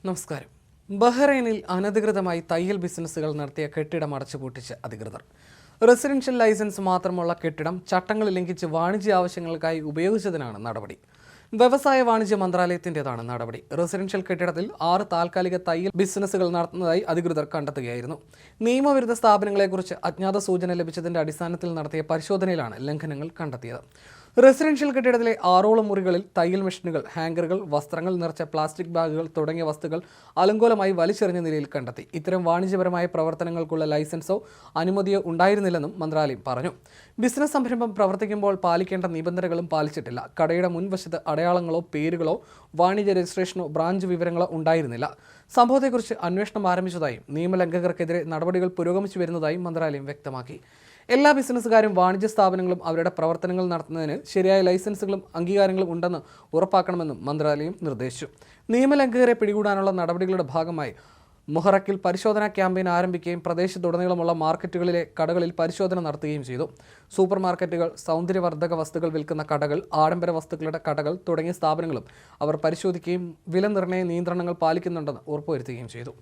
നമസ്കാരം. ബഹ്റൈനിൽ അനധികൃതമായി തയ്യൽ ബിസിനസ്സുകൾ നടത്തിയ കെട്ടിടം അടച്ചുപൂട്ടിച്ച് അധികൃതർ. റെസിഡൻഷ്യൽ ലൈസൻസ് മാത്രമുള്ള കെട്ടിടം ചട്ടങ്ങൾ ലംഘിച്ച് വാണിജ്യ ആവശ്യങ്ങൾക്കായി ഉപയോഗിച്ചതിനാണ് നടപടി. വ്യവസായ വാണിജ്യ മന്ത്രാലയത്തിൻ്റെതാണ് നടപടി. റെസിഡൻഷ്യൽ കെട്ടിടത്തിൽ 6 താൽക്കാലിക തയ്യൽ ബിസിനസ്സുകൾ നടത്തുന്നതായി അധികൃതർ കണ്ടെത്തുകയായിരുന്നു. നിയമവിരുദ്ധ സ്ഥാപനങ്ങളെക്കുറിച്ച് അജ്ഞാത സൂചന ലഭിച്ചതിന്റെ അടിസ്ഥാനത്തിൽ നടത്തിയ പരിശോധനയിലാണ് ലംഘനങ്ങൾ കണ്ടെത്തിയത്. റെസിഡൻഷ്യൽ കെട്ടിടത്തിലെ 6ഓളം മുറികളിൽ തയ്യൽ മെഷീനുകൾ, ഹാങ്കറുകൾ, വസ്ത്രങ്ങൾ നിറച്ച പ്ലാസ്റ്റിക് ബാഗുകൾ തുടങ്ങിയ വസ്തുക്കൾ അലങ്കോലമായി വലിച്ചെറിഞ്ഞ നിലയിൽ കണ്ടെത്തി. ഇത്തരം വാണിജ്യപരമായ പ്രവർത്തനങ്ങൾക്കുള്ള ലൈസൻസോ അനുമതിയോ ഉണ്ടായിരുന്നില്ലെന്നും മന്ത്രാലയം പറഞ്ഞു. ബിസിനസ് സംരംഭം പ്രവർത്തിക്കുമ്പോൾ പാലിക്കേണ്ട നിബന്ധനകളും പാലിച്ചിട്ടില്ല. കടയുടെ മുൻവശത്ത് അടയാളങ്ങളോ പേരുകളോ വാണിജ്യ രജിസ്ട്രേഷനോ ബ്രാഞ്ച് വിവരങ്ങളോ ഉണ്ടായിരുന്നില്ല. സംഭവത്തെക്കുറിച്ച് അന്വേഷണം ആരംഭിച്ചതായും നിയമലംഘകർക്കെതിരെ നടപടികൾ പുരോഗമിച്ചു വരുന്നതായും മന്ത്രാലയം വ്യക്തമാക്കി. എല്ലാ ബിസിനസ്സുകാരും വാണിജ്യ സ്ഥാപനങ്ങളും അവരുടെ പ്രവർത്തനങ്ങൾ നടത്തുന്നതിന് ശരിയായ ലൈസൻസുകളും അംഗീകാരങ്ങളും ഉണ്ടെന്ന് ഉറപ്പാക്കണമെന്നും മന്ത്രാലയം നിർദ്ദേശിച്ചു. നിയമലംഘകരെ പിടികൂടാനുള്ള നടപടികളുടെ ഭാഗമായി മുഹറക്കിൽ പരിശോധനാ ക്യാമ്പയിൻ ആരംഭിക്കുകയും പ്രദേശത്തുടനീളമുള്ള മാർക്കറ്റുകളിലെ കടകളിൽ പരിശോധന നടത്തുകയും ചെയ്തു. സൂപ്പർ മാർക്കറ്റുകൾ, സൗന്ദര്യവർദ്ധക വസ്തുക്കൾ വിൽക്കുന്ന കടകൾ, ആഡംബര വസ്തുക്കളുടെ കടകൾ തുടങ്ങിയ സ്ഥാപനങ്ങളും അവർ പരിശോധിക്കുകയും വില നിർണ്ണയ നിയന്ത്രണങ്ങൾ പാലിക്കുന്നുണ്ടെന്ന് ഉറപ്പുവരുത്തുകയും ചെയ്തു.